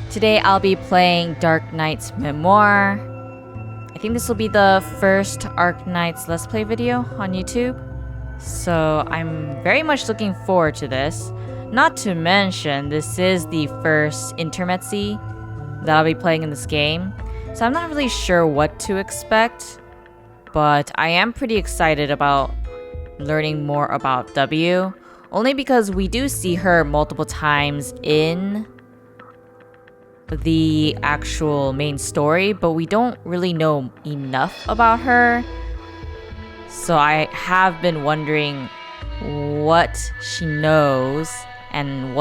Today I'll be playing Darknights Memoir. I think this will be the first Arknights Let's Play video on YouTube. So I'm very much looking forward to this. Not to mention, this is the first Intermezzi that I'll be playing in this game. So I'm not really sure what to expect. But I am pretty excited about learning more about W. Only because we do see her multiple times in the actual main story, but we don't really know enough about her. So I have been wondering what she knows and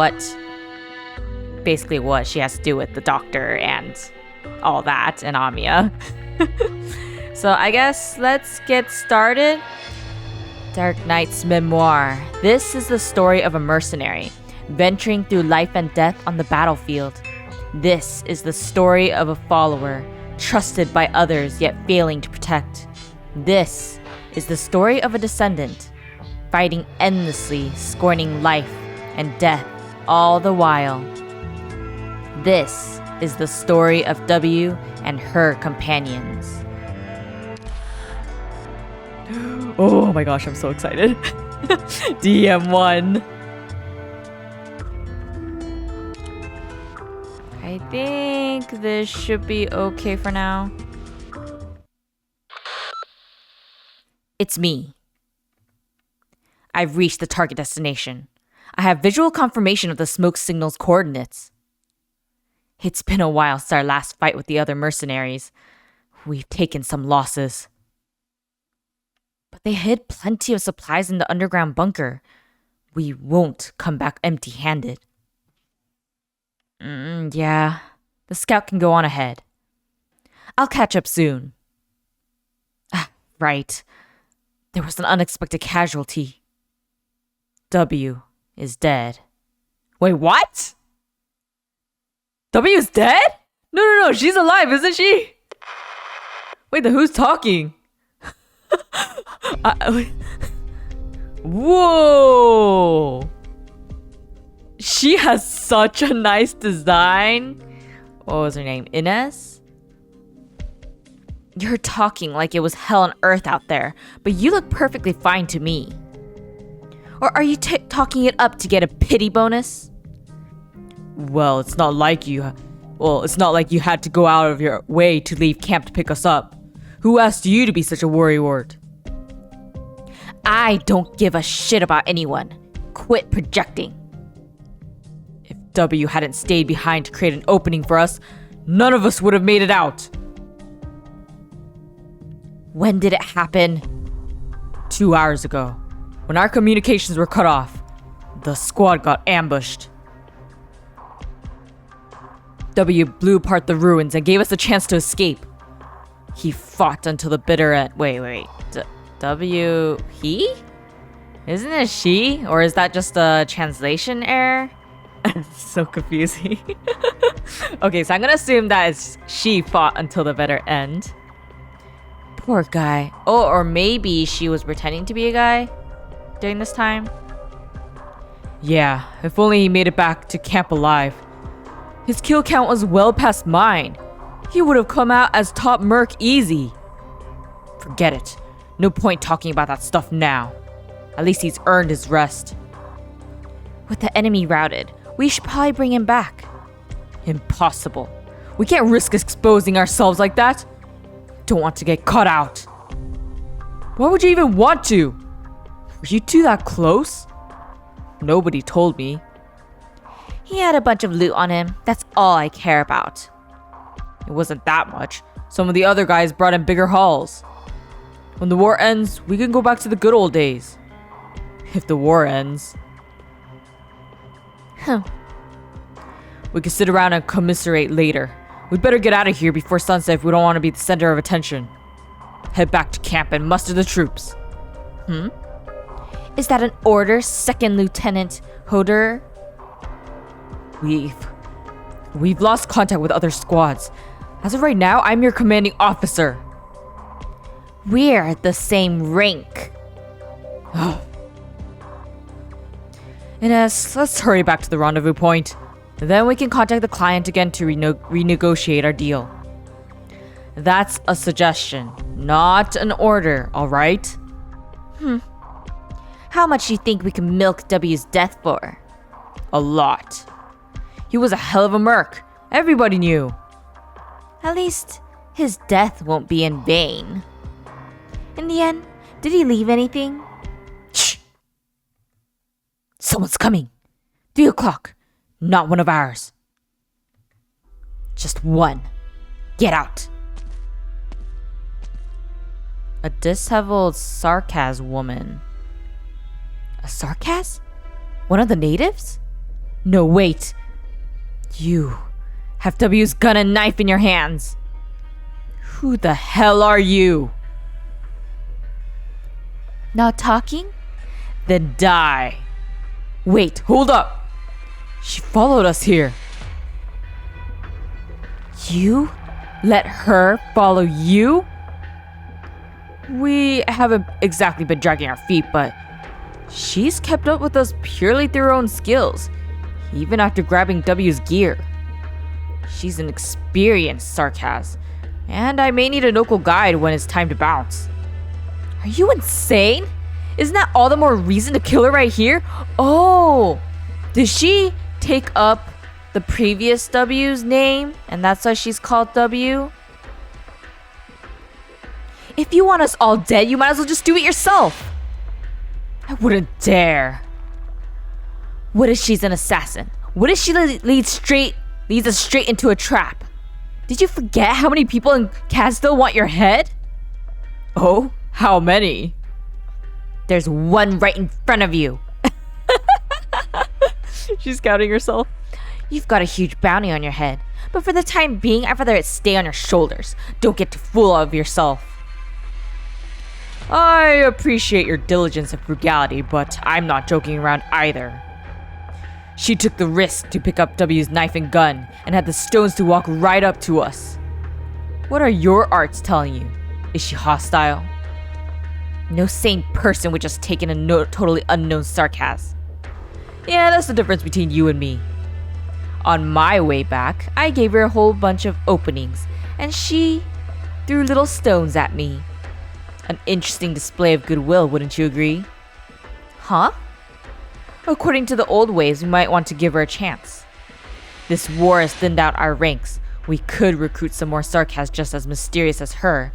basically what she has to do with the doctor and all that and Amiya. So I guess let's get started. Darknights Memoir. This is the story of a mercenary venturing through life and death on the battlefield. This is the story of a follower, trusted by others yet failing to protect. This is the story of a descendant, fighting endlessly, scorning life and death all the while. This is the story of W and her companions. Oh my gosh, I'm so excited. DM1. I think this should be okay for now. It's me. I've reached the target destination. I have visual confirmation of the smoke signal's coordinates. It's been a while since our last fight with the other mercenaries. We've taken some losses. But they hid plenty of supplies in the underground bunker. We won't come back empty-handed. Yeah, the scout can go on ahead. I'll catch up soon. Right. There was an unexpected casualty. W is dead. Wait, what? W is dead? No, she's alive, isn't she? Wait, then who's talking? Whoa! She has such a nice design. What was her name? Ines? You're talking like it was hell on earth out there, but you look perfectly fine to me. Or are you talking it up to get a pity bonus? Well, it's not like you had to go out of your way to leave camp to pick us up. Who asked you to be such a worrywart? I don't give a shit about anyone. Quit projecting. If W hadn't stayed behind to create an opening for us, none of us would have made it out. When did it happen? 2 hours ago. When our communications were cut off, the squad got ambushed. W blew apart the ruins and gave us a chance to escape. He fought until the bitter end. Wait. W, he? Isn't it she? Or is that just a translation error? So confusing. Okay, so I'm gonna assume that it's she fought until the bitter end. Poor guy. Oh, or maybe she was pretending to be a guy during this time. Yeah, if only he made it back to camp alive. His kill count was well past mine. He would have come out as top merc easy. Forget it. No point talking about that stuff now. At least he's earned his rest. With the enemy routed, we should probably bring him back. Impossible. We can't risk exposing ourselves like that. Don't want to get caught out. Why would you even want to? Were you two that close? Nobody told me. He had a bunch of loot on him. That's all I care about. It wasn't that much. Some of the other guys brought in bigger hauls. When the war ends, we can go back to the good old days. If the war ends. We can sit around and commiserate later. We'd better get out of here before sunset if we don't want to be the center of attention. Head back to camp and muster the troops. Is that an order, Second Lieutenant Hodor? We've lost contact with other squads. As of right now, I'm your commanding officer. We're the same rank. Ines, let's hurry back to the rendezvous point. Then we can contact the client again to renegotiate our deal. That's a suggestion, not an order, alright? How much do you think we can milk W's death for? A lot. He was a hell of a merc. Everybody knew. At least his death won't be in vain. In the end, did he leave anything? Shh! Someone's coming. 3 o'clock. Not one of ours. Just one. Get out. A disheveled Sarkaz woman. A Sarkaz? One of the natives? No, wait. You have W's gun and knife in your hands. Who the hell are you? Not talking? Then die. Wait, hold up. She followed us here. You let her follow you? We haven't exactly been dragging our feet, but she's kept up with us purely through her own skills, even after grabbing W's gear. She's an experienced Sarkaz, and I may need a local guide when it's time to bounce. Are you insane? Isn't that all the more reason to kill her right here? Oh, did she take up the previous W's name, and that's why she's called W? If you want us all dead, you might as well just do it yourself. I wouldn't dare. What if she's an assassin? What if she leads us straight into a trap? Did you forget how many people in Castle want your head? Oh, how many? There's one right in front of you. She's counting herself. You've got a huge bounty on your head, but for the time being, I'd rather it stay on your shoulders. Don't get too full of yourself. I appreciate your diligence and frugality, but I'm not joking around either. She took the risk to pick up W's knife and gun and had the stones to walk right up to us. What are your arts telling you? Is she hostile? No sane person would just take in a totally unknown Sarkaz. Yeah, that's the difference between you and me. On my way back, I gave her a whole bunch of openings, and she threw little stones at me. An interesting display of goodwill, wouldn't you agree? Huh? According to the old ways, we might want to give her a chance. This war has thinned out our ranks. We could recruit some more Sarkaz just as mysterious as her,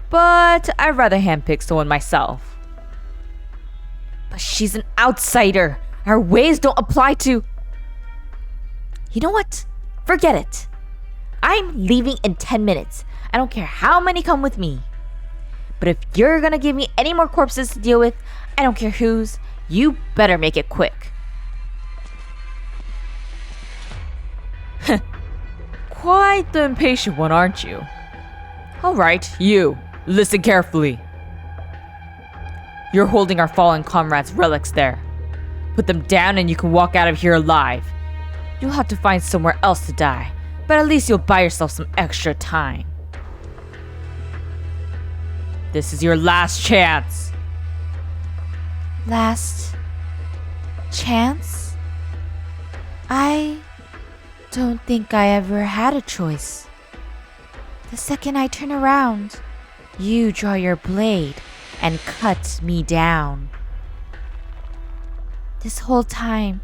but I'd rather handpick someone myself. But she's an outsider. Our ways don't apply to... You know what? Forget it. I'm leaving in 10 minutes. I don't care how many come with me. But if you're gonna give me any more corpses to deal with, I don't care whose, you better make it quick. Quite the impatient one, aren't you? Alright, you, listen carefully. You're holding our fallen comrades' relics there. Put them down and you can walk out of here alive. You'll have to find somewhere else to die, but at least you'll buy yourself some extra time. This is your last chance. Last chance? I don't think I ever had a choice. The second I turn around, you draw your blade and cut me down. This whole time,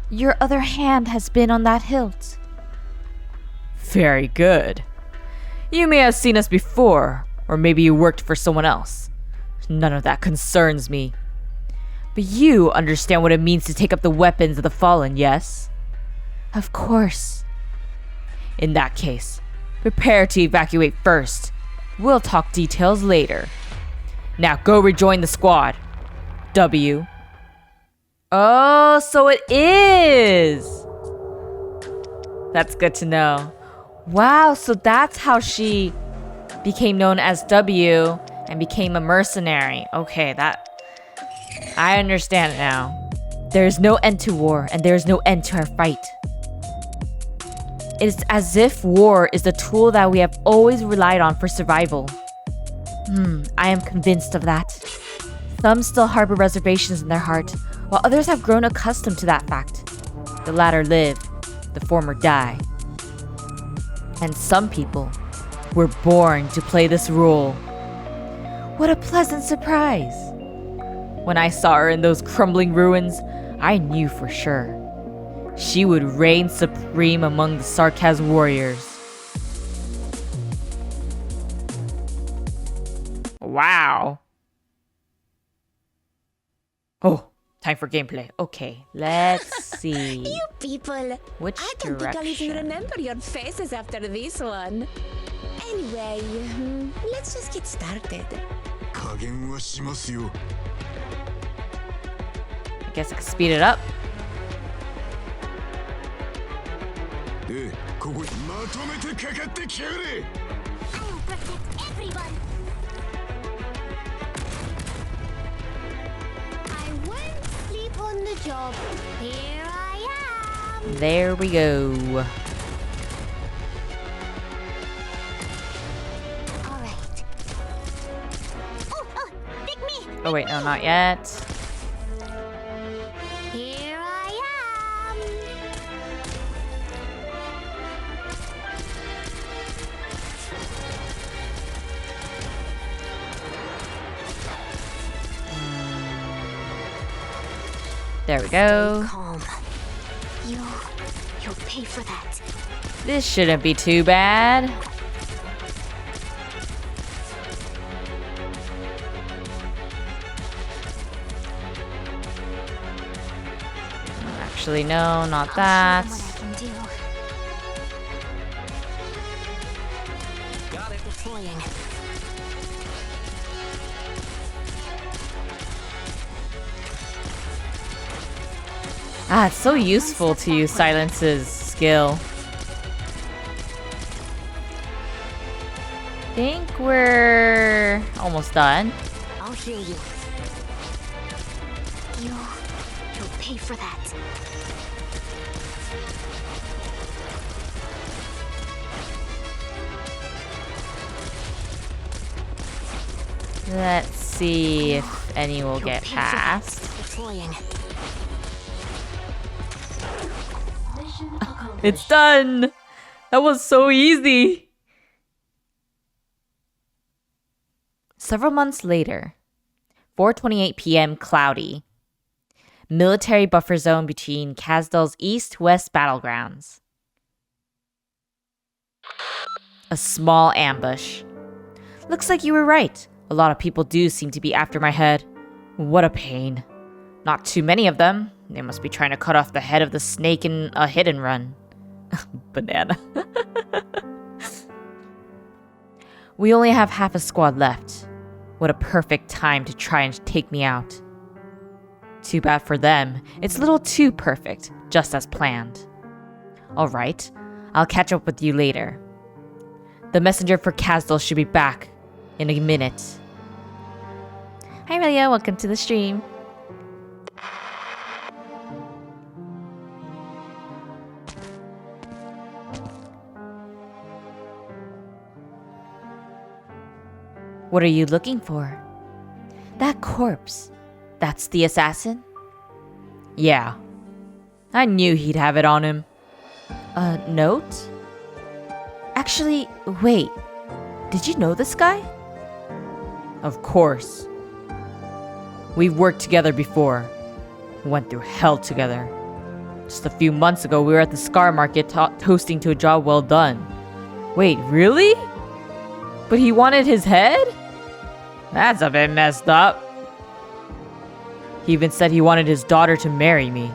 your other hand has been on that hilt. Very good. You may have seen us before, or maybe you worked for someone else. None of that concerns me. But you understand what it means to take up the weapons of the fallen, yes? Of course. In that case, prepare to evacuate first. We'll talk details later. Now go rejoin the squad. W. Oh, so it is! That's good to know. Wow, so that's how she became known as W and became a mercenary. Okay, I understand it now. There is no end to war, and there is no end to our fight. It's as if war is the tool that we have always relied on for survival. I am convinced of that. Some still harbor reservations in their heart, while others have grown accustomed to that fact. The latter live, the former die. And some people were born to play this role. What a pleasant surprise! When I saw her in those crumbling ruins, I knew for sure she would reign supreme among the Sarkaz warriors. Wow. Oh, time for gameplay. Okay, let's see. You people, Which I don't think I'll even direction? remember your faces after this one. Anyway, let's just get started. 加減はしますよ。 I guess I could speed it up. で、ここにまとめてかかってきやがれ。 I'll protect everyone. I won't sleep on the job. Here I am. There we go. All right. Oh, pick me. Oh wait, no, not yet. Here I am. There we go. Calm. You'll pay for that. This shouldn't be too bad. Actually, no, not that. I'll show them what I can do. Got it. Deploying. Ah, it's so useful to use Silence's skill. Think we're almost done. I'll heal you. You'll pay for that. Let's see if any will get past. Deploying. It's done! That was so easy! Several months later, 4:28 p.m. cloudy. Military buffer zone between Kazdal's east-west battlegrounds. A small ambush. Looks like you were right. A lot of people do seem to be after my head. What a pain. Not too many of them. They must be trying to cut off the head of the snake in a hit and run. Banana. We only have half a squad left. What a perfect time to try and take me out. Too bad for them. It's a little too perfect, just as planned. Alright, I'll catch up with you later. The messenger for Kazdal should be back in a minute. Hi Melia, welcome to the stream. What are you looking for? That corpse. That's the assassin? Yeah. I knew he'd have it on him. A note? Actually, wait. Did you know this guy? Of course. We've worked together before. We went through hell together. Just a few months ago, we were at the Scar Market toasting to a job well done. Wait, really? But he wanted his head? That's a bit messed up. He even said he wanted his daughter to marry me.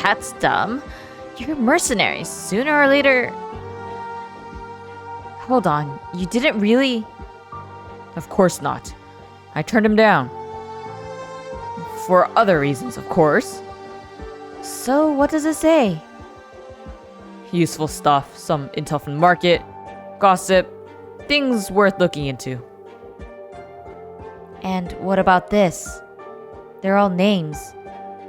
That's dumb. You're mercenaries. Sooner or later... Hold on. You didn't really... Of course not. I turned him down. For other reasons, of course. So, what does it say? Useful stuff. Some intel from the market. Gossip. Things worth looking into. And what about this? They're all names.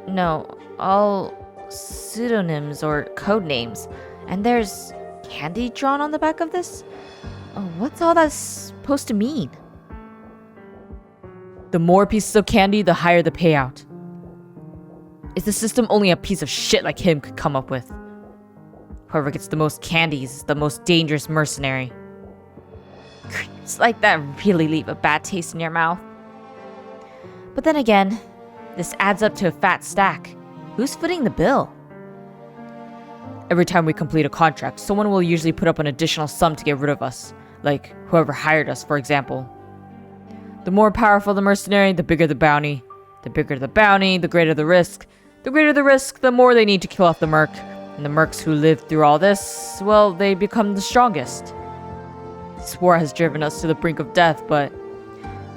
No, all pseudonyms or code names. And there's candy drawn on the back of this? What's all that supposed to mean? The more pieces of candy, the higher the payout. Is the system only a piece of shit like him could come up with? Whoever gets the most candies is the most dangerous mercenary. Creeps like that really leave a bad taste in your mouth. But then again, this adds up to a fat stack. Who's footing the bill? Every time we complete a contract, someone will usually put up an additional sum to get rid of us. Like, whoever hired us, for example. The more powerful the mercenary, the bigger the bounty. The bigger the bounty, the greater the risk. The greater the risk, the more they need to kill off the merc. And the mercs who lived through all this, well, they become the strongest. This war has driven us to the brink of death, but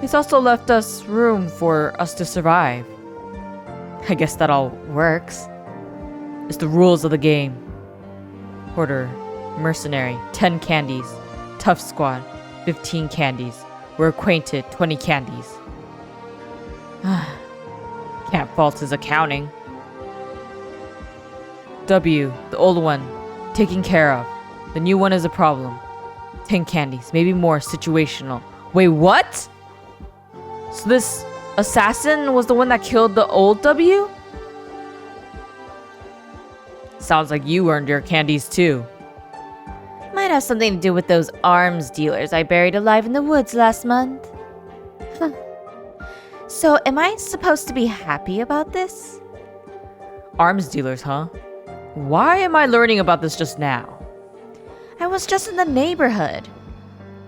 it's also left us room for us to survive. I guess that all works. It's the rules of the game. Hodor, mercenary, 10 candies. Tough squad, 15 candies. We're acquainted, 20 candies. Can't fault his accounting. W, the old one, taken care of. The new one is a problem. 10 candies, maybe more, situational. Wait, what? So this assassin was the one that killed the old W? Sounds like you earned your candies too. Might have something to do with those arms dealers I buried alive in the woods last month. Huh. So, am I supposed to be happy about this? Arms dealers, huh? Why am I learning about this just now? I was just in the neighborhood.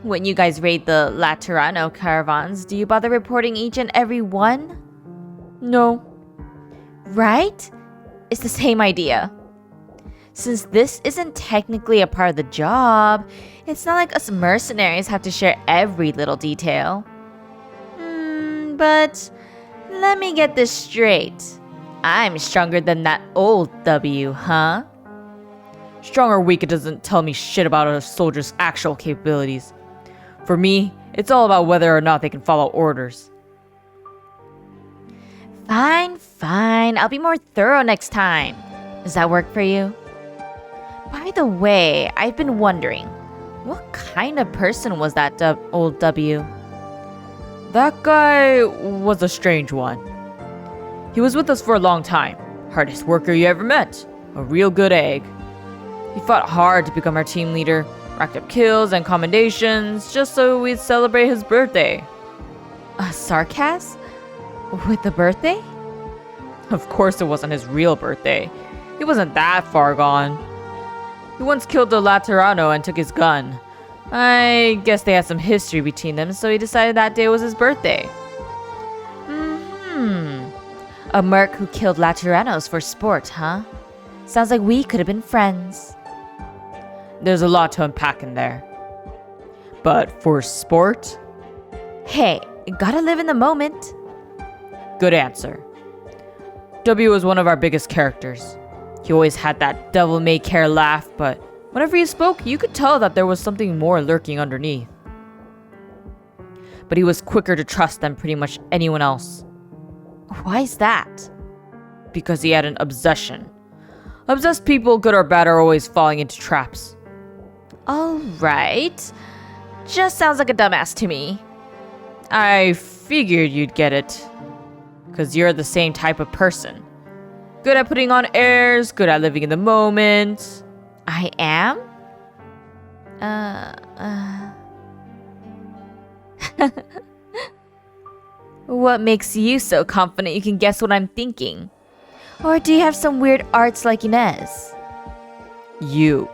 When you guys raid the Laterano caravans, do you bother reporting each and every one? No. Right? It's the same idea. Since this isn't technically a part of the job, it's not like us mercenaries have to share every little detail. But let me get this straight. I'm stronger than that old W, huh? Strong or weak, it doesn't tell me shit about a soldier's actual capabilities. For me, it's all about whether or not they can follow orders. Fine. I'll be more thorough next time. Does that work for you? By the way, I've been wondering, what kind of person was that old W? That guy was a strange one. He was with us for a long time. Hardest worker you ever met. A real good egg. He fought hard to become our team leader, racked up kills and commendations just so we'd celebrate his birthday. Sarkaz? With the birthday? Of course it wasn't his real birthday. He wasn't that far gone. He once killed the Laterano and took his gun. I guess they had some history between them, so he decided that day was his birthday. A merc who killed Lateranos for sport, huh? Sounds like we could have been friends. There's a lot to unpack in there. But for sport? Hey, gotta live in the moment. Good answer. W was one of our biggest characters. He always had that devil-may-care laugh, but whenever he spoke, you could tell that there was something more lurking underneath. But he was quicker to trust than pretty much anyone else. Why's that? Because he had an obsession. Obsessed people, good or bad, are always falling into traps. Alright. Just sounds like a dumbass to me. I figured you'd get it. Because you're the same type of person. Good at putting on airs, good at living in the moment. I am? What makes you so confident you can guess what I'm thinking? Or do you have some weird arts like Inez? You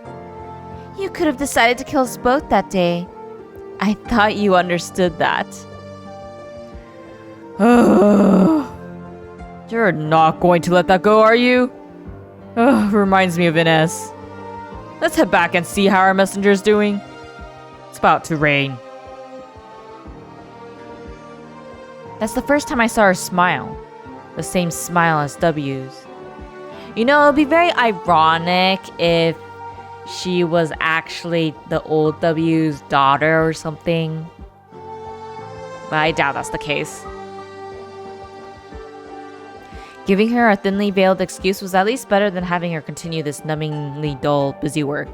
could have decided to kill us both that day. I thought you understood that. You're not going to let that go, are you? Reminds me of Inez. Let's head back and see how our messenger's doing. It's about to rain. That's the first time I saw her smile. The same smile as W's. You know, it'd be very ironic if she was actually the old W's daughter or something. But I doubt that's the case. Giving her a thinly veiled excuse was at least better than having her continue this numbingly dull, busy work.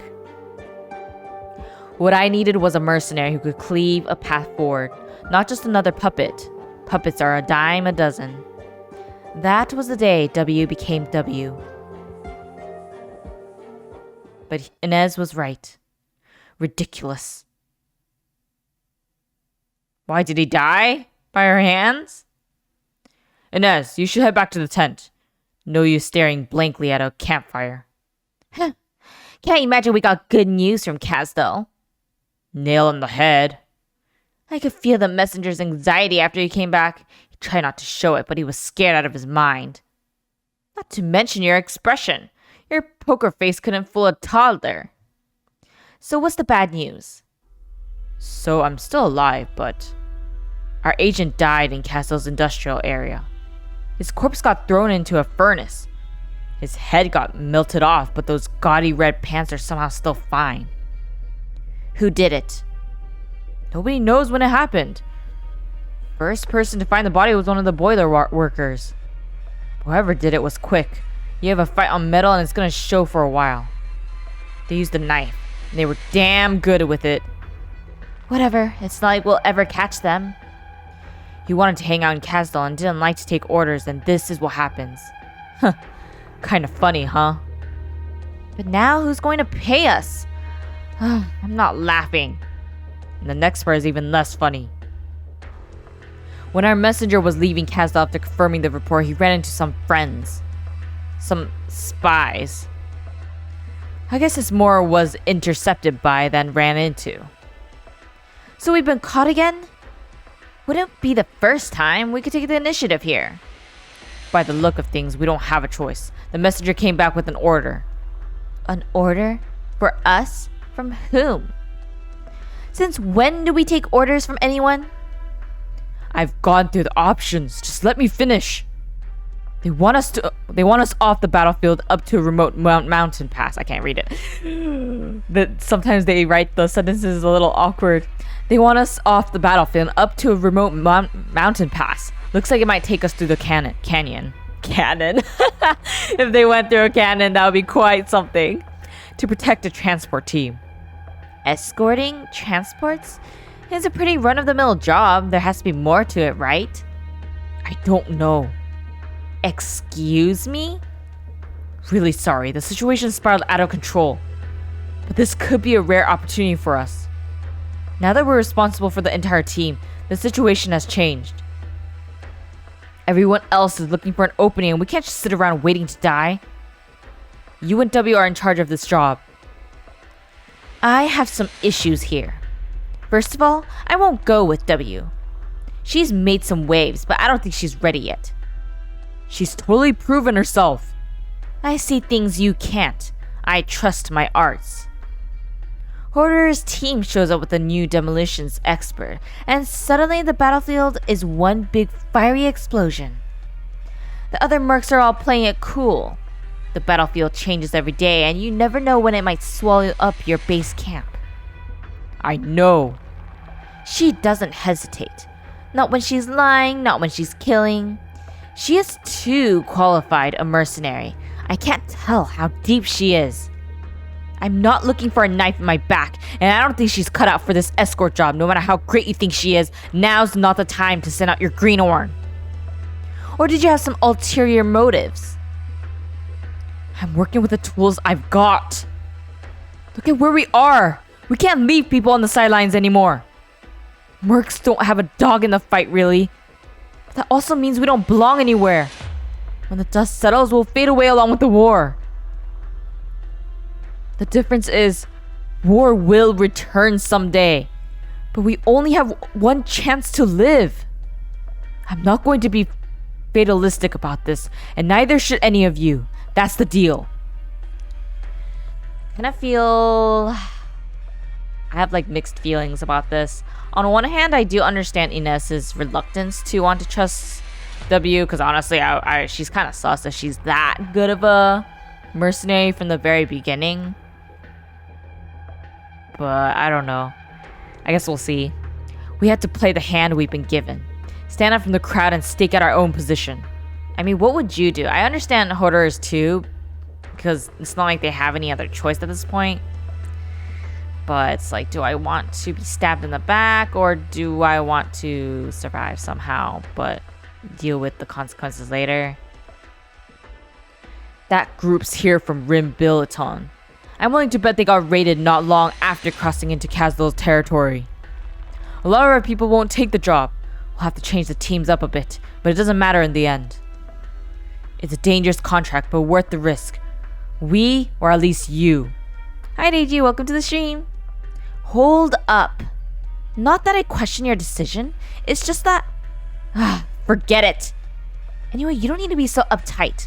What I needed was a mercenary who could cleave a path forward, not just another puppet. Puppets are a dime a dozen. That was the day W became W. But Inez was right. Ridiculous. Why did he die? By her hands? Inez, you should head back to the tent. No use staring blankly at a campfire. Can't imagine we got good news from Kaz, though. Nail on the head. I could feel the messenger's anxiety after he came back. He tried not to show it, but he was scared out of his mind. Not to mention your expression. Your poker face couldn't fool a toddler. So what's the bad news? So I'm still alive, but our agent died in Castle's industrial area. His corpse got thrown into a furnace. His head got melted off, but those gaudy red pants are somehow still fine. Who did it? Nobody knows when it happened. First person to find the body was one of the boiler workers. Whoever did it was quick. You have a fight on metal and it's gonna show for a while. They used a knife, and they were damn good with it. Whatever, it's not like we'll ever catch them. He wanted to hang out in Casdal and didn't like to take orders, and this is what happens. Huh. Kinda funny, huh? But now who's going to pay us? I'm not laughing. And the next part is even less funny. When our messenger was leaving Casdal after confirming the report, he ran into some friends. Some spies. I guess his more was intercepted by than ran into. So we've been caught again? Wouldn't be the first time. We could take the initiative here. By the look of things, we don't have a choice. The messenger came back with an order. An order? For us? From whom? Since when do we take orders from anyone? I've gone through the options. Just let me finish. They want us off the battlefield up to a remote mountain pass. I can't read it. Sometimes they write the sentences a little awkward. They want us off the battlefield up to a remote mountain pass. Looks like it might take us through the canyon. Cannon. If they went through a cannon, that would be quite something. To protect a transport team. Escorting transports? It's a pretty run-of-the-mill job. There has to be more to it, right? I don't know. Excuse me? Really sorry, the situation spiraled out of control. But this could be a rare opportunity for us. Now that we're responsible for the entire team, the situation has changed. Everyone else is looking for an opening and we can't just sit around waiting to die. You and W are in charge of this job. I have some issues here. First of all, I won't go with W. She's made some waves, but I don't think she's ready yet. She's totally proven herself. I see things you can't. I trust my arts. Hodor's team shows up with a new demolitions expert, and suddenly the battlefield is one big fiery explosion. The other mercs are all playing it cool. The battlefield changes every day, and you never know when it might swallow up your base camp. I know. She doesn't hesitate. Not when she's lying, not when she's killing. She is too qualified a mercenary. I can't tell how deep she is. I'm not looking for a knife in my back, and I don't think she's cut out for this escort job. No matter how great you think she is, now's not the time to send out your greenhorn. Or did you have some ulterior motives? I'm working with the tools I've got. Look at where we are. We can't leave people on the sidelines anymore. Mercs don't have a dog in the fight, really. But that also means we don't belong anywhere. When the dust settles, we'll fade away along with the war. The difference is, war will return someday. But we only have one chance to live. I'm not going to be fatalistic about this, and neither should any of you. That's the deal. I kind of feel... I have like mixed feelings about this. On one hand, I do understand Inez's reluctance to want to trust W, because honestly, she's kind of sus if she's that good of a mercenary from the very beginning. But I don't know. I guess we'll see. We had to play the hand we've been given. Stand up from the crowd and stake out our own position. I mean, what would you do? I understand Hodor's too, because it's not like they have any other choice at this point. But it's like, do I want to be stabbed in the back, or do I want to survive somehow, but deal with the consequences later? That group's here from Rim Billiton. I'm willing to bet they got raided not long after crossing into Kazdal's territory. A lot of our people won't take the job. We'll have to change the teams up a bit, but it doesn't matter in the end. It's a dangerous contract, but worth the risk. We, or at least you. Hi Deiji, welcome to the stream. Hold up. Not that I question your decision, it's just that... forget it. Anyway, you don't need to be so uptight.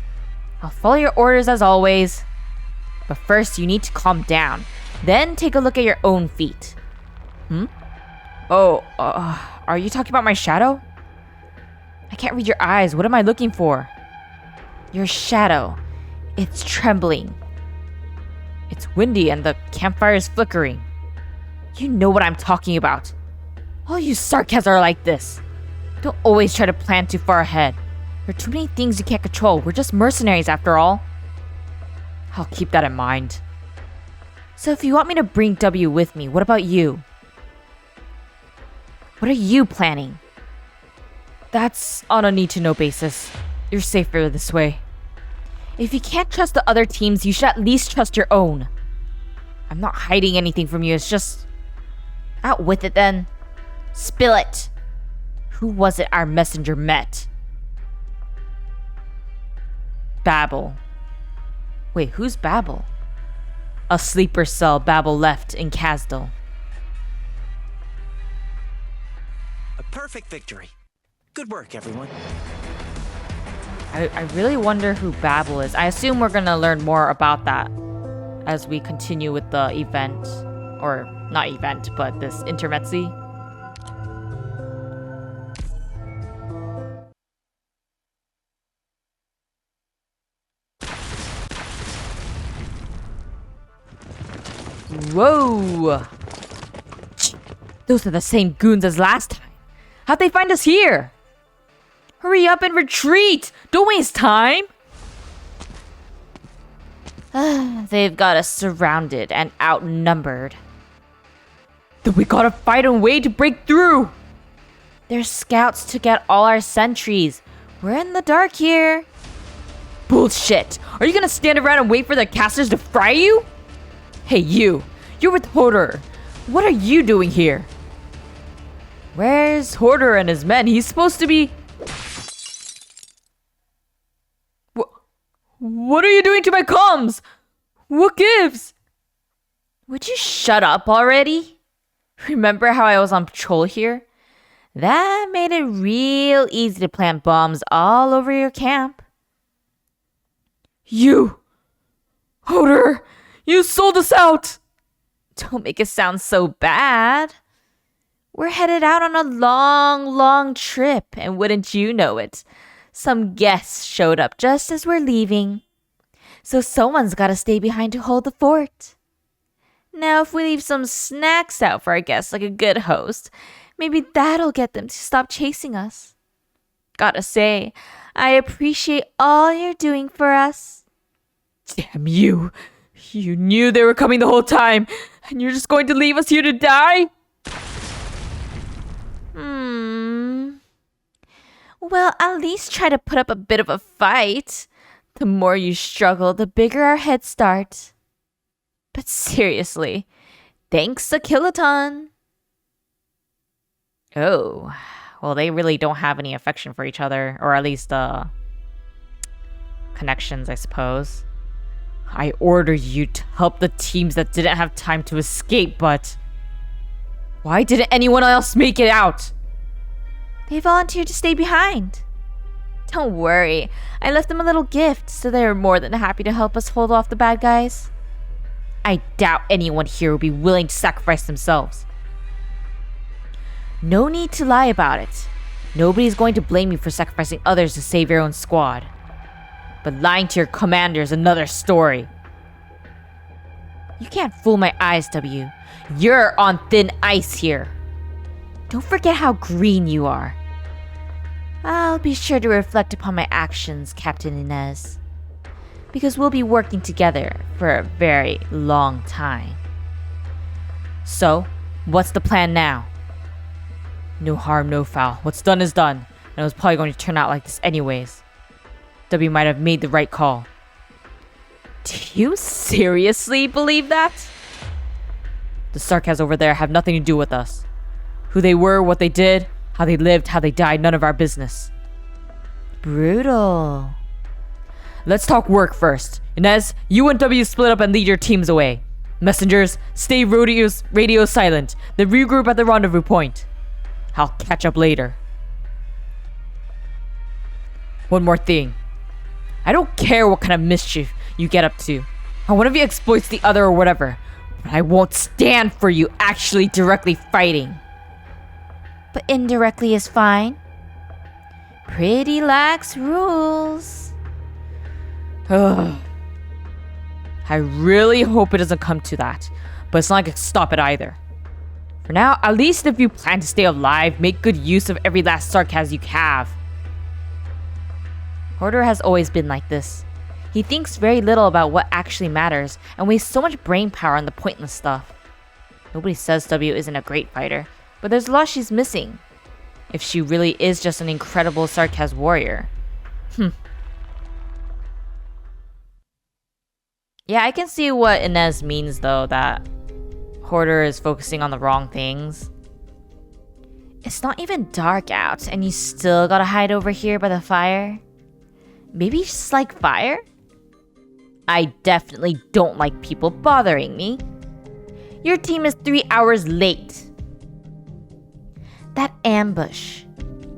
I'll follow your orders as always. But first, you need to calm down. Then take a look at your own feet. Oh, are you talking about my shadow? I can't read your eyes. What am I looking for? Your shadow. It's trembling. It's windy and the campfire is flickering. You know what I'm talking about. All you Sarkaz are like this. Don't always try to plan too far ahead. There are too many things you can't control. We're just mercenaries after all. I'll keep that in mind. So if you want me to bring W with me, what about you? What are you planning? That's on a need-to-know basis. You're safer this way. If you can't trust the other teams, you should at least trust your own. I'm not hiding anything from you, it's just... Out with it then. Spill it. Who was it our messenger met? Babel. Wait, who's Babel? A sleeper cell Babel left in Kazdal. A perfect victory. Good work, everyone. I really wonder who Babel is. I assume we're gonna learn more about that as we continue with the event. Or, not event, but this Intermezzi. Whoa! Those are the same goons as last time. How'd they find us here? Hurry up and retreat! Don't waste time! They've got us surrounded and outnumbered. Then we gotta find a way to break through! Their scouts took out all our sentries. We're in the dark here. Bullshit! Are you gonna stand around and wait for the casters to fry you? Hey you! You're with Hodor! What are you doing here? Where's Hodor and his men? He's supposed to be... What are you doing to my comms? What gives? Would you shut up already? Remember how I was on patrol here? That made it real easy to plant bombs all over your camp. You! Hodor! You sold us out! Don't make it sound so bad. We're headed out on a long trip, and wouldn't you know it, some guests showed up just as we're leaving. So someone's gotta stay behind to hold the fort. Now, if we leave some snacks out for our guests like a good host, maybe that'll get them to stop chasing us. Gotta say, I appreciate all you're doing for us. Damn you! You knew they were coming the whole time, and you're just going to leave us here to die? Well, at least try to put up a bit of a fight. The more you struggle, the bigger our heads start. But seriously, thanks a kiloton. Oh, well, they really don't have any affection for each other, or at least, connections, I suppose. I ordered you to help the teams that didn't have time to escape, but... Why didn't anyone else make it out? They volunteered to stay behind. Don't worry, I left them a little gift, so they're more than happy to help us hold off the bad guys. I doubt anyone here will be willing to sacrifice themselves. No need to lie about it. Nobody's going to blame you for sacrificing others to save your own squad. But lying to your commander is another story. You can't fool my eyes, W. You're on thin ice here. Don't forget how green you are. I'll be sure to reflect upon my actions, Captain Inez. Because we'll be working together for a very long time. So, what's the plan now? No harm, no foul. What's done is done. And it was probably going to turn out like this anyways. W might have made the right call. Do you seriously believe that? The Sarkaz over there have nothing to do with us. Who they were, what they did, how they lived, how they died, none of our business. Brutal. Let's talk work first. Inez, you and W split up and lead your teams away. Messengers, stay radio silent. Then regroup at the rendezvous point. I'll catch up later. One more thing. I don't care what kind of mischief you get up to. How one of you exploits the other or whatever. But I won't stand for you actually directly fighting. But indirectly is fine. Pretty lax rules. Ugh. I really hope it doesn't come to that. But it's not like I can stop it either. For now, at least if you plan to stay alive, make good use of every last Sarkaz you have. Hodor has always been like this. He thinks very little about what actually matters and wastes so much brain power on the pointless stuff. Nobody says W isn't a great fighter, but there's a lot she's missing. If she really is just an incredible Sarkaz warrior. Yeah, I can see what Inez means though, that Hodor is focusing on the wrong things. It's not even dark out and you still gotta hide over here by the fire? Maybe you just like fire? I definitely don't like people bothering me. Your team is 3 hours late. That ambush.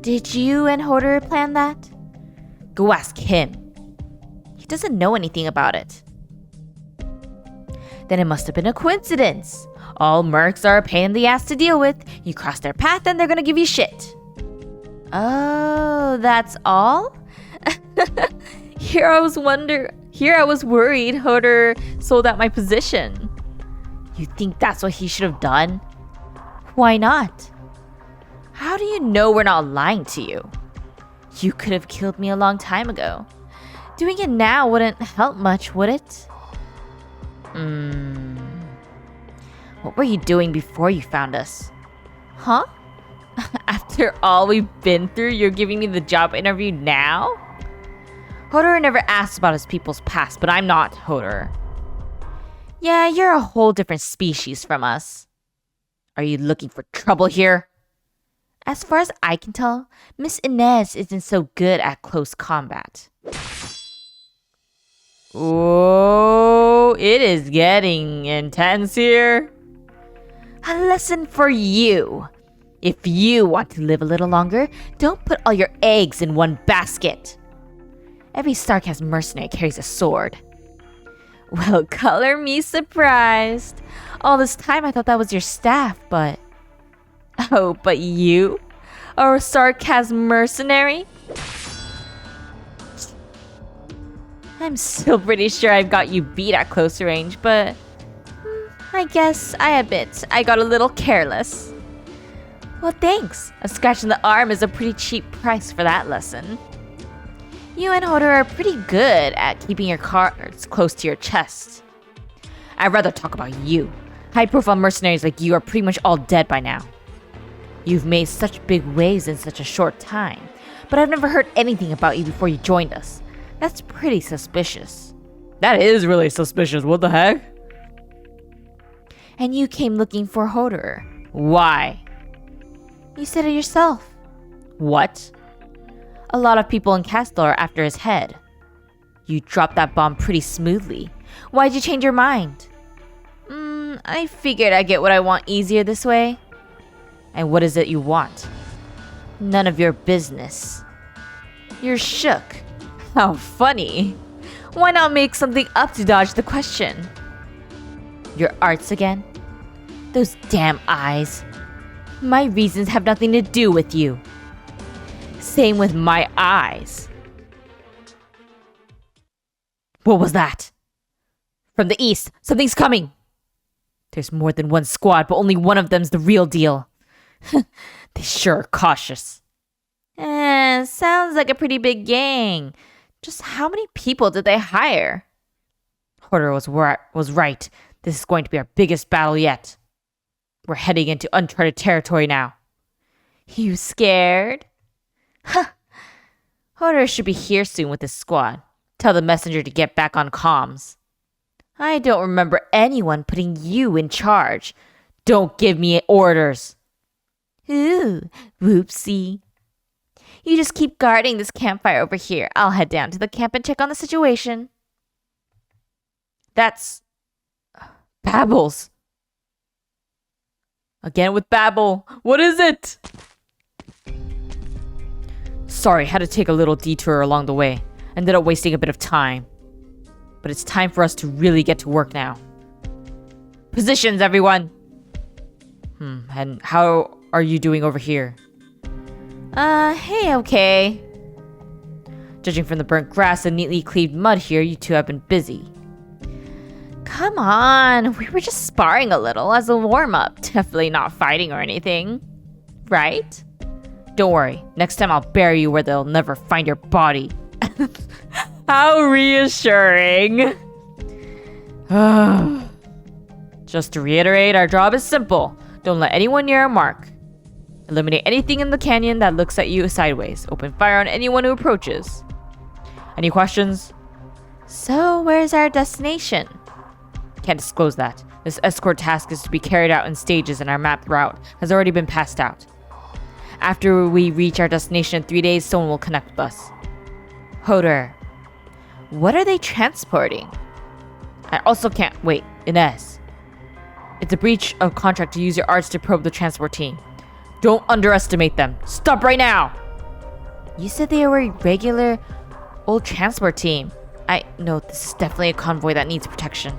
Did you and Hodor plan that? Go ask him. He doesn't know anything about it. Then it must have been a coincidence. All mercs are a pain in the ass to deal with. You cross their path and they're gonna give you shit. Oh, that's all? Here I was worried Hodor sold out my position. You think that's what he should have done? Why not? How do you know we're not lying to you? You could have killed me a long time ago. Doing it now wouldn't help much, would it? What were you doing before you found us? Huh? After all we've been through, you're giving me the job interview now? Hodor never asked about his people's past, but I'm not Hodor. Yeah, you're a whole different species from us. Are you looking for trouble here? As far as I can tell, Miss Inez isn't so good at close combat. Oh, it is getting intense here. A lesson for you. If you want to live a little longer, don't put all your eggs in one basket. Every Sarkaz mercenary carries a sword. Well, color me surprised. All this time I thought that was your staff, but... Oh, but you? A Sarkaz mercenary? I'm still pretty sure I've got you beat at close range, but... I guess I admit I got a little careless. Well, thanks. A scratch in the arm is a pretty cheap price for that lesson. You and Hodor are pretty good at keeping your cards close to your chest. I'd rather talk about you. High-profile mercenaries like you are pretty much all dead by now. You've made such big waves in such a short time, but I've never heard anything about you before you joined us. That's pretty suspicious. That is really suspicious. What the heck? And you came looking for Hodor. Why? You said it yourself. What? A lot of people in Castle are after his head. You dropped that bomb pretty smoothly. Why'd you change your mind? I figured I'd get what I want easier this way. And what is it you want? None of your business. You're shook. How funny. Why not make something up to dodge the question? Your arts again? Those damn eyes. My reasons have nothing to do with you. Same with my eyes. What was that? From the east, something's coming. There's more than one squad, but only one of them's the real deal. They sure are cautious. Sounds like a pretty big gang. Just how many people did they hire? Hodor was right. This is going to be our biggest battle yet. We're heading into uncharted territory now. You scared? Huh. Hodor should be here soon with his squad. Tell the messenger to get back on comms. I don't remember anyone putting you in charge. Don't give me orders. Ooh, whoopsie. You just keep guarding this campfire over here. I'll head down to the camp and check on the situation. That's... Babbles. Again with babble. What is it? Sorry, had to take a little detour along the way. Ended up wasting a bit of time. But it's time for us to really get to work now. Positions, everyone! And how are you doing over here? Hey, okay. Judging from the burnt grass and neatly cleaved mud here, you two have been busy. Come on, we were just sparring a little as a warm-up. Definitely not fighting or anything. Right? Don't worry, next time I'll bury you where they'll never find your body. How reassuring. Just to reiterate, our job is simple. Don't let anyone near our mark. Eliminate anything in the canyon that looks at you sideways. Open fire on anyone who approaches. Any questions? So, where's our destination? Can't disclose that. This escort task is to be carried out in stages and our mapped route has already been passed out. After we reach our destination in 3 days, someone will connect with us. Hodor. What are they transporting? I also can't wait. Inez. It's a breach of contract to use your arts to probe the transport team. Don't underestimate them. Stop right now! You said they were a regular old transport team. No, this is definitely a convoy that needs protection.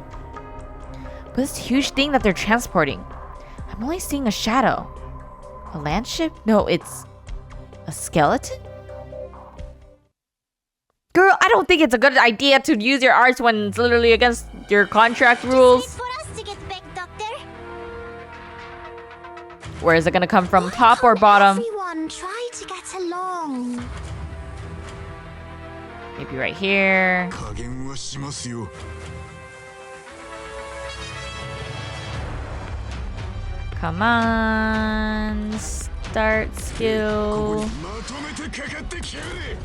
But this huge thing that they're transporting. I'm only seeing a shadow. A land ship? No, it's a skeleton? Girl, I don't think it's a good idea to use your arts when it's literally against your contract rules. Where is it gonna come from? Top or bottom? Everyone, try to get along. Maybe right here. 加減はしますよ Come on. Start ここ skill. にまとめてかかってきやがれ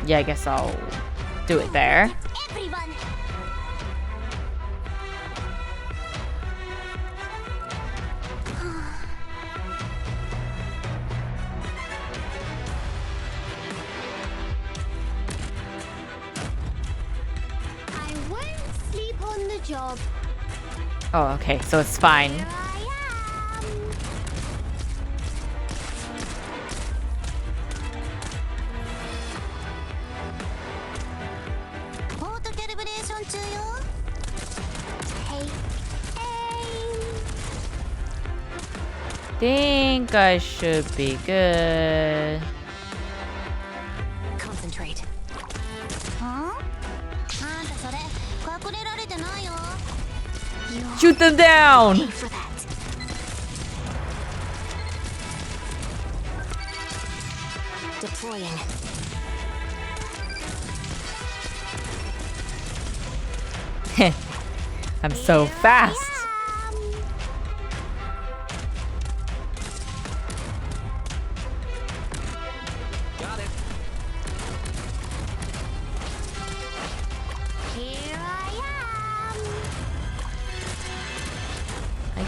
Yeah, I guess I'll do it there. Everyone. I won't sleep on the job. Oh, okay, so it's fine. Here I am. Auto calibration 中よ。Hey, hey. Think I should be good. Concentrate. Huh? あんたそれ隠れられてないよ。Shoot them down! For that. Deploying. I'm so fast. Got it. Here I am. I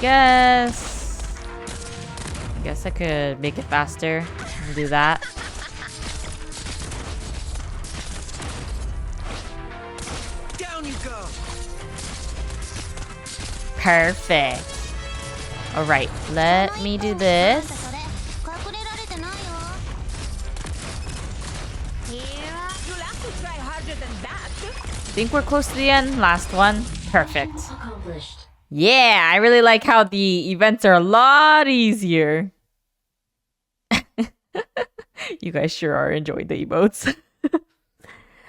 guess I could make it faster and do that. Down you go. Perfect. All right, let me do this. 隠れられてないよ。Here I You'll have to try harder than that. Think we're close to the end. Last one. Perfect. Yeah, I really like how the events are a lot easier. You guys sure are enjoying the emotes.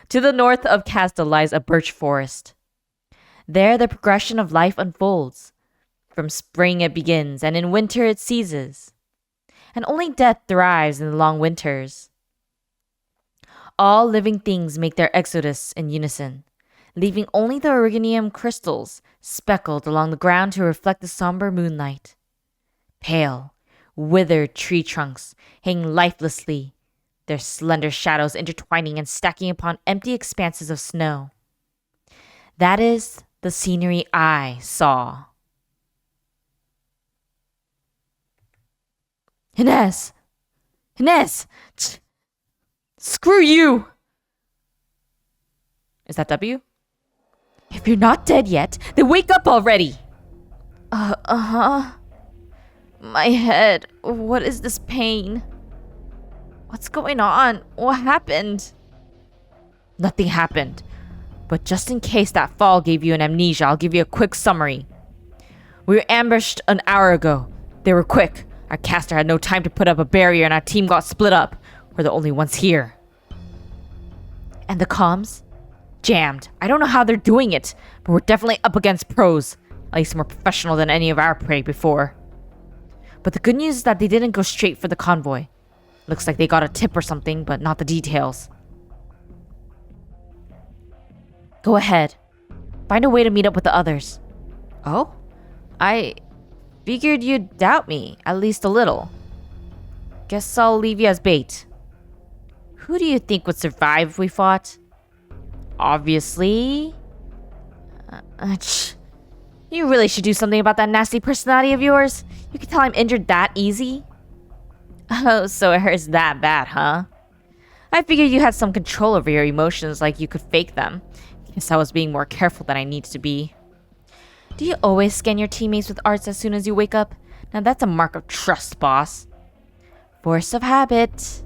To the north of Castle lies a birch forest. There, the progression of life unfolds. From spring it begins, and in winter it ceases. And only death thrives in the long winters. All living things make their exodus in unison. leaving only the originium crystals speckled along the ground to reflect the somber moonlight. Pale, withered tree trunks hang lifelessly, their slender shadows intertwining and stacking upon empty expanses of snow. That is the scenery I saw. Inez! Inez! Screw you! Is that W? If you're not dead yet, then wake up already! My head. What is this pain? What's going on? What happened? Nothing happened. But just in case that fall gave you an amnesia, I'll give you a quick summary. We were ambushed an hour ago. They were quick. Our caster had no time to put up a barrier and our team got split up. We're the only ones here. And the comms? Jammed. I don't know how they're doing it, but we're definitely up against pros. At least more professional than any of our prey before. But the good news is that they didn't go straight for the convoy. Looks like they got a tip or something, but not the details. Go ahead. Find a way to meet up with the others. Oh? I figured you'd doubt me, at least a little. Guess I'll leave you as bait. Who do you think would survive if we fought? Obviously. You really should do something about that nasty personality of yours. You can tell I'm injured that easy. Oh, so it hurts that bad, huh? I figured you had some control over your emotions, like you could fake them. Guess I was being more careful than I needed to be. Do you always scan your teammates with arts as soon as you wake up? Now that's a mark of trust, boss. Force of habit.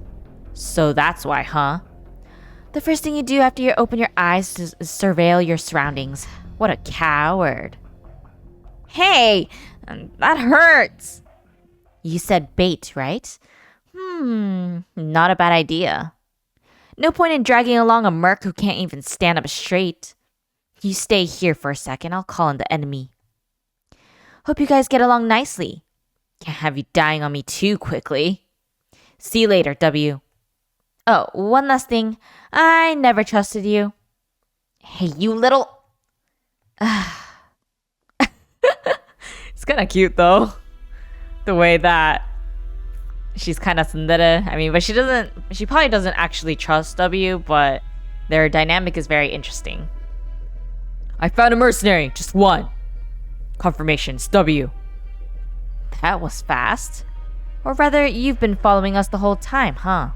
So that's why, huh? The first thing you do after you open your eyes is surveil your surroundings. What a coward. Hey! That hurts! You said bait, right? Not a bad idea. No point in dragging along a merc who can't even stand up straight. You stay here for a second, I'll call in the enemy. Hope you guys get along nicely. Can't have you dying on me too quickly. See you later, W. Oh, one last thing. I never trusted you. Hey, you little... It's kind of cute though. The way that she's kind of tsundere. I mean, but she probably doesn't actually trust W, but their dynamic is very interesting. I found a mercenary, just one. Confirmation, it's W. That was fast. Or rather, you've been following us the whole time, huh?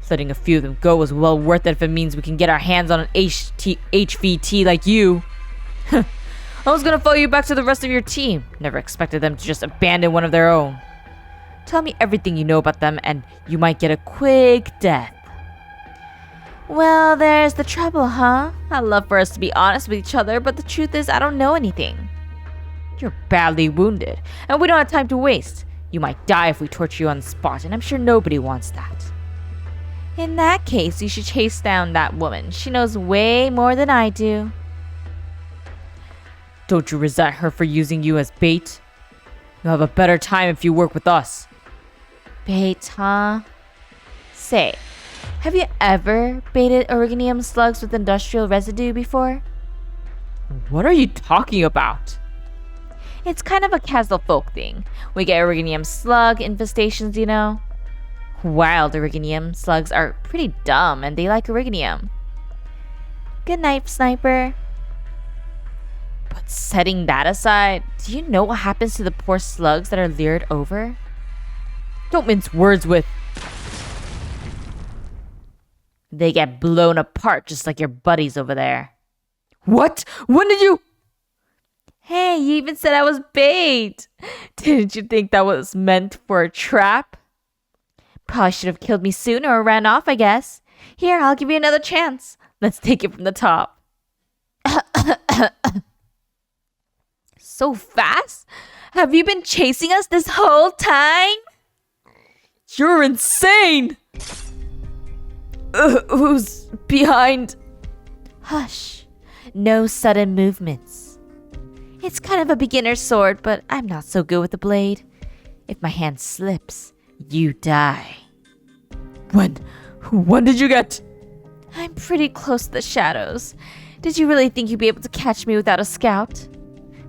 Letting a few of them go is well worth it if it means we can get our hands on an HVT like you. I was gonna follow you back to the rest of your team. Never expected them to just abandon one of their own. Tell me everything you know about them and you might get a quick death. Well, there's the trouble, huh? I'd love for us to be honest with each other, but the truth is I don't know anything. You're badly wounded, and we don't have time to waste. You might die if we torture you on the spot, and I'm sure nobody wants that. In that case, you should chase down that woman. She knows way more than I do. Don't you resent her for using you as bait? You'll have a better time if you work with us. Bait, huh? Say, have you ever baited originium slugs with industrial residue before? What are you talking about? It's kind of a casual folk thing. We get originium slug infestations, you know. Wild originium slugs are pretty dumb and they like originium. Good night, sniper. But setting that aside, Do you know what happens to the poor slugs that are lured over? don't mince words with... They get blown apart just like your buddies over there. What? When did you... Hey, you even said I was bait. Didn't you think that was meant for a trap? Probably should have killed me sooner or ran off, I guess. Here, I'll give you another chance. Let's take it from the top. So fast? Have you been chasing us this whole time? You're insane! Who's behind? Hush. No sudden movements. It's kind of a beginner's sword, but I'm not so good with the blade. If my hand slips, you die. When did you get... I'm pretty close to the shadows. Did you really think you'd be able to catch me without a scout?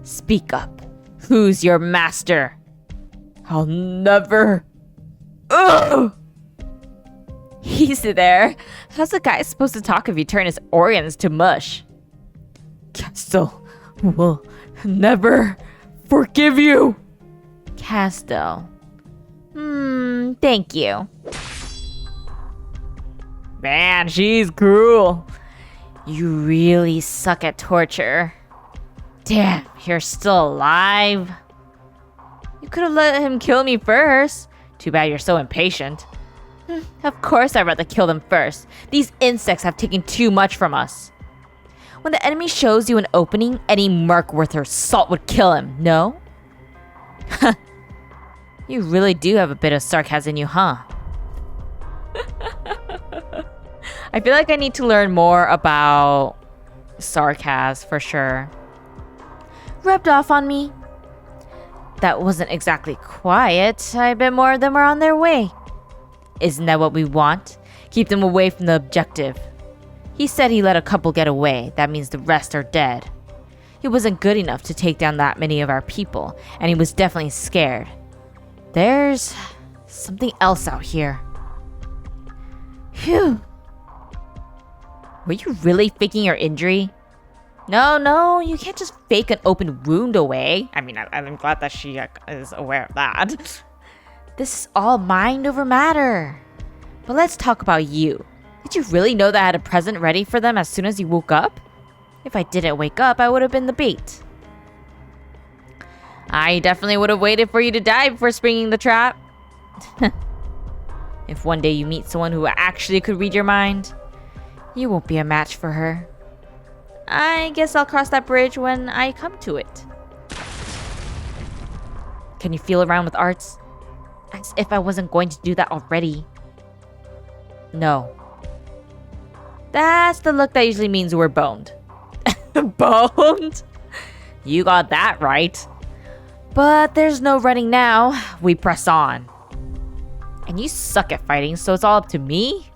Speak up. Who's your master? I'll never. Ugh! Easy there. How's a guy supposed to talk if you turn his organs to mush? Castle will never forgive you. Castle. Thank you. Man, she's cruel. You really suck at torture. Damn, you're still alive. You could have let him kill me first. Too bad you're so impatient. Of course I'd rather kill them first. These insects have taken too much from us. When the enemy shows you an opening, any merc worth her salt would kill him, no? You really do have a bit of sarcasm in you, huh? I feel like I need to learn more about Sarkaz for sure. Rubbed off on me? That wasn't exactly quiet. I bet more of them are on their way. Isn't that what we want? Keep them away from the objective. He said he let a couple get away. That means the rest are dead. He wasn't good enough to take down that many of our people, and he was definitely scared. There's something else out here. Phew. Were you really faking your injury? No, you can't just fake an open wound away. I mean, I'm glad that she is aware of that. This is all mind over matter. But let's talk about you. Did you really know that I had a present ready for them as soon as you woke up? If I didn't wake up, I would have been the bait. I definitely would have waited for you to die before springing the trap. If one day you meet someone who actually could read your mind, you won't be a match for her. I guess I'll cross that bridge when I come to it. Can you feel around with arts? As if I wasn't going to do that already. No. That's the look that usually means we're boned. Boned? You got that right. But there's no running now. We press on. And you suck at fighting, so it's all up to me?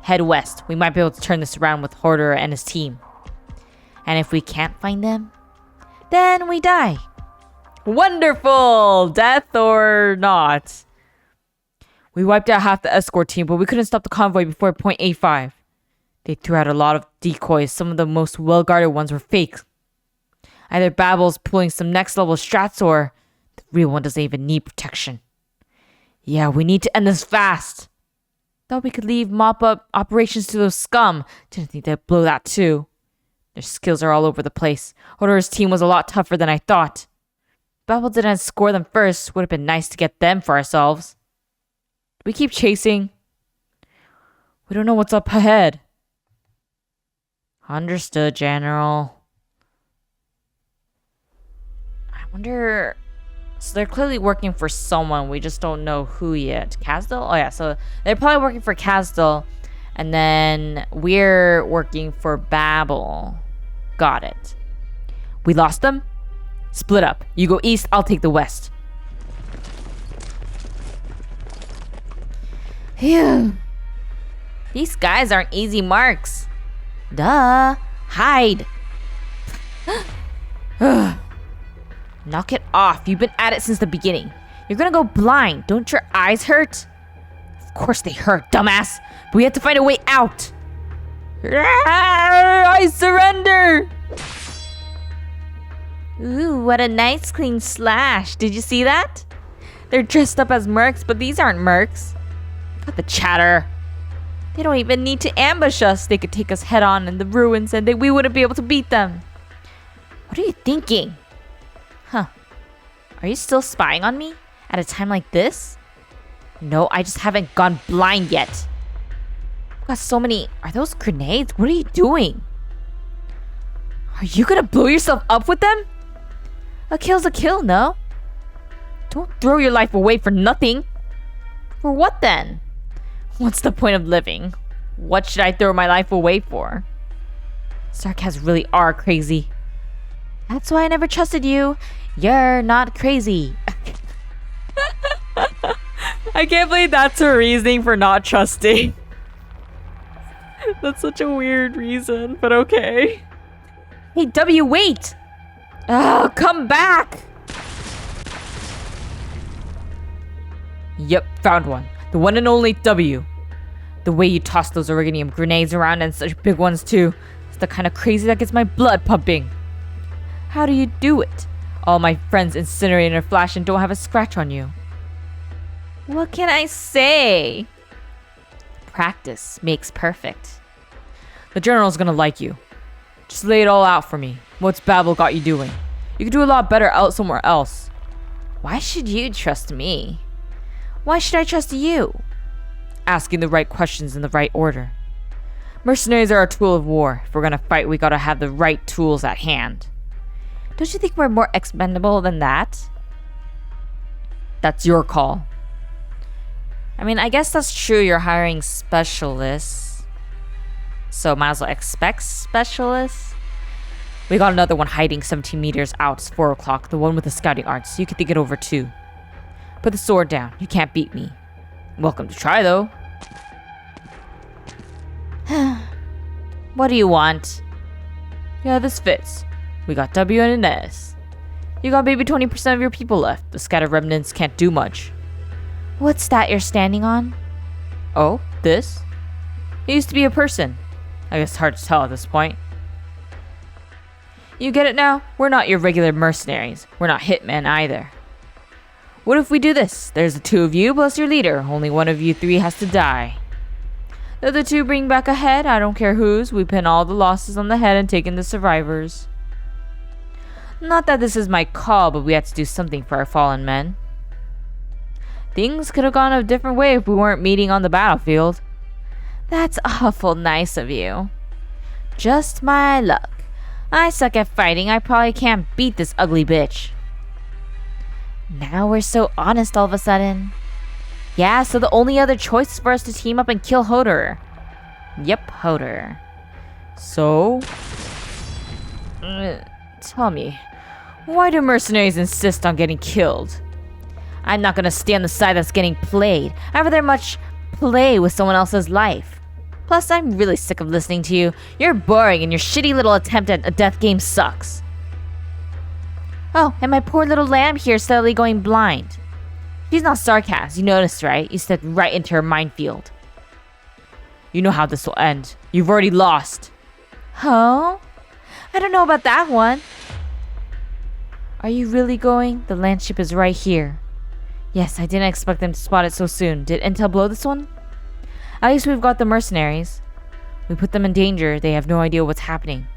Head west. We might be able to turn this around with Hodor and his team. And if we can't find them, then we die. Wonderful! Death or not. We wiped out half the escort team, but we couldn't stop the convoy before point A5. They threw out a lot of decoys. Some of the most well-guarded ones were fake. Either Babel's pulling some next-level strats or the real one doesn't even need protection. Yeah, we need to end this fast. Thought we could leave mop-up operations to those scum. Didn't think they'd blow that too. Their skills are all over the place. Hodor's team was a lot tougher than I thought. Babel didn't score them first. Would have been nice to get them for ourselves. We keep chasing. We don't know what's up ahead. Understood, General. I wonder... So they're clearly working for someone. We just don't know who yet. Kazdal? Oh yeah, so they're probably working for Kazdal. And then we're working for Babel. Got it. We lost them? Split up. You go east, I'll take the west. Phew. These guys aren't easy marks. Duh. Hide. Knock it off. You've been at it since the beginning. You're gonna go blind. Don't your eyes hurt? Of course they hurt, dumbass. But we have to find a way out. I surrender! Ooh, what a nice clean slash. Did you see that? They're dressed up as mercs, but these aren't mercs. Cut the chatter. They don't even need to ambush us. They could take us head on in the ruins and we wouldn't be able to beat them. What are you thinking? Huh. Are you still spying on me? At a time like this? No, I just haven't gone blind yet. I've got so many... Are those grenades? What are you doing? Are you gonna blow yourself up with them? A kill's a kill, no? Don't throw your life away for nothing. For what then? What's the point of living? What should I throw my life away for? Sarkaz really are crazy. That's why I never trusted you. You're not crazy. I can't believe that's her reasoning for not trusting. That's such a weird reason, but okay. Hey, W, wait! Oh, come back! Yep, found one. The one and only W. The way you toss those originium grenades around, and such big ones too, is the kind of crazy that gets my blood pumping. How do you do it? All my friends incinerate in a flash and don't have a scratch on you. What can I say? Practice makes perfect. The general's gonna like you. Just lay it all out for me. What's Babel got you doing? You could do a lot better out somewhere else. Why should you trust me? Why should I trust you? Asking the right questions in the right order. Mercenaries are a tool of war. If we're gonna fight, we gotta have the right tools at hand. Don't you think we're more expendable than that? That's your call. I mean, I guess that's true. You're hiring specialists. So might as well expect specialists. We got another one hiding 17 meters out. It's 4 o'clock. The one with the scouting arts. You can think it over too. Put the sword down. You can't beat me. Welcome to try though. What do you want? Yeah, this fits. We got W and an S. You got maybe 20% of your people left. The scattered remnants can't do much. What's that you're standing on? Oh, this? It used to be a person. I guess it's hard to tell at this point. You get it now? We're not your regular mercenaries. We're not hitmen either. What if we do this? There's the two of you plus your leader. Only one of you three has to die. The other two bring back a head. I don't care whose. We pin all the losses on the head and take in the survivors. Not that this is my call, but we had to do something for our fallen men. Things could have gone a different way if we weren't meeting on the battlefield. That's awful nice of you. Just my luck. I suck at fighting. I probably can't beat this ugly bitch. Now we're so honest all of a sudden. Yeah, so the only other choice is for us to team up and kill Hodor. Yep, Hodor. So? Tell me, why do mercenaries insist on getting killed? I'm not gonna stay on the side that's getting played. I'd rather much play with someone else's life. Plus, I'm really sick of listening to you. You're boring and your shitty little attempt at a death game sucks. Oh, and my poor little lamb here is steadily going blind. She's not Sarkaz, you noticed, right? You stepped right into her minefield. You know how this will end. You've already lost. Oh? I don't know about that one. Are you really going? The land ship is right here. Yes, I didn't expect them to spot it so soon. Did Intel blow this one? At least we've got the mercenaries. We put them in danger. They have no idea what's happening.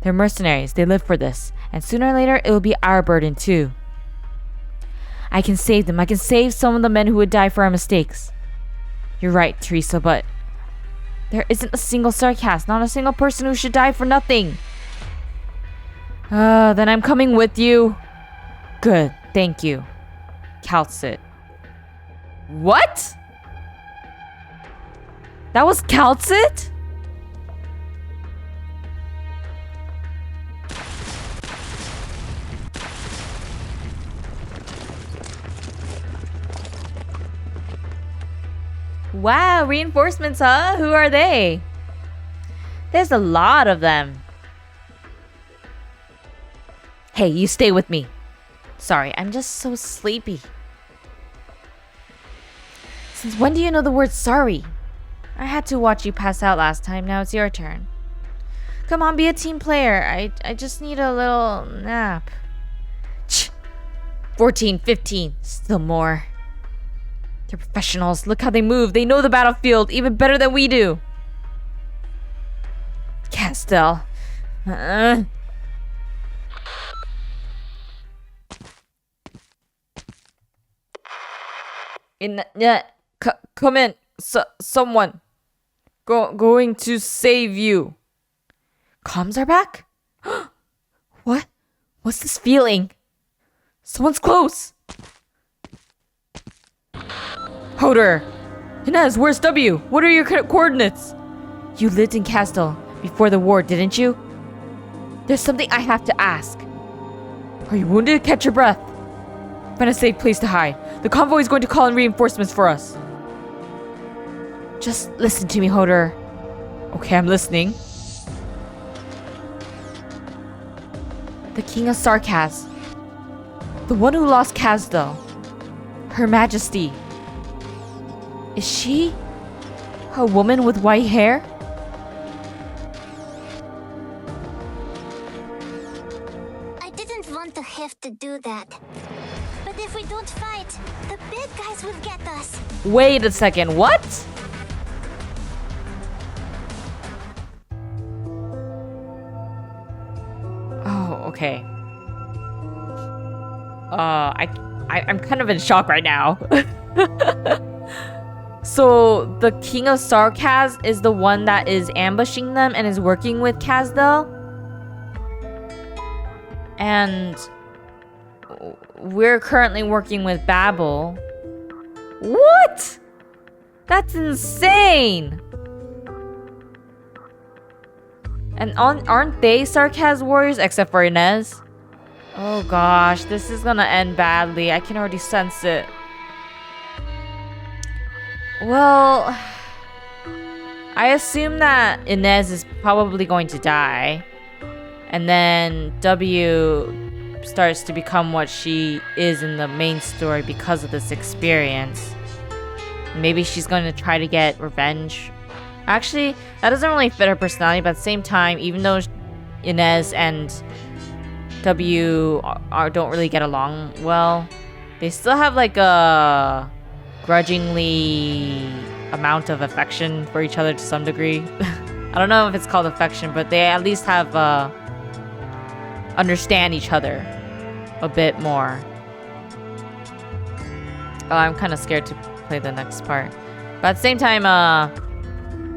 They're mercenaries. They live for this. And sooner or later, it will be our burden too. I can save them. I can save some of the men who would die for our mistakes. You're right, Teresa, but there isn't a single Sarkaz, not a single person who should die for nothing. Then I'm coming with you. Good, thank you. Calcit. What? That was Calcit? Wow, reinforcements, huh? Who are they? There's a lot of them. Hey, you stay with me. Sorry, I'm just so sleepy. Since when do you know the word sorry? I had to watch you pass out last time. Now it's your turn. Come on, be a team player. I just need a little nap. 14, 15, still more. They're professionals. Look how they move. They know the battlefield even better than we do. Castell. Come in. Someone. Going to save you. Comms are back? What? What's this feeling? Someone's close. Hodor. Inez, where's W? What are your coordinates? You lived in Castell before the war, didn't you? There's something I have to ask. Are you wounded? Catch your breath. Find a safe place to hide. The convoy is going to call in reinforcements for us. Just listen to me, Hodor. Okay, I'm listening. The King of Sarkaz. The one who lost Kazdo. Her Majesty. Is she a woman with white hair? I didn't want to have to do that. But if we don't fight, the bad guys will get us. Wait a second, what? Oh, okay. I'm kind of in shock right now. So the King of Sarkaz is the one that is ambushing them and is working with Kazdel? And we're currently working with Babel. What? That's insane! And aren't they Sarkaz warriors except for Inez? Oh gosh, this is gonna end badly. I can already sense it. Well, I assume that Inez is probably going to die. And then W starts to become what she is in the main story because of this experience. Maybe she's going to try to get revenge. Actually, that doesn't really fit her personality, but at the same time, even though Inez and W don't really get along well, they still have like a grudgingly amount of affection for each other to some degree. I don't know if it's called affection, but they at least have understand each other a bit more. Oh, I'm kind of scared to play the next part. But at the same time,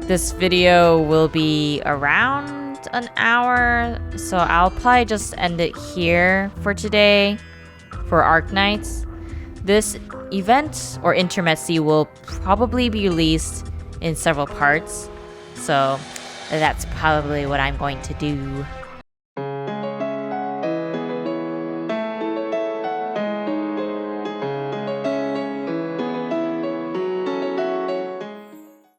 this video will be around an hour, so I'll probably just end it here for today for Arknights. This event or intermezzi will probably be released in several parts, so that's probably what I'm going to do.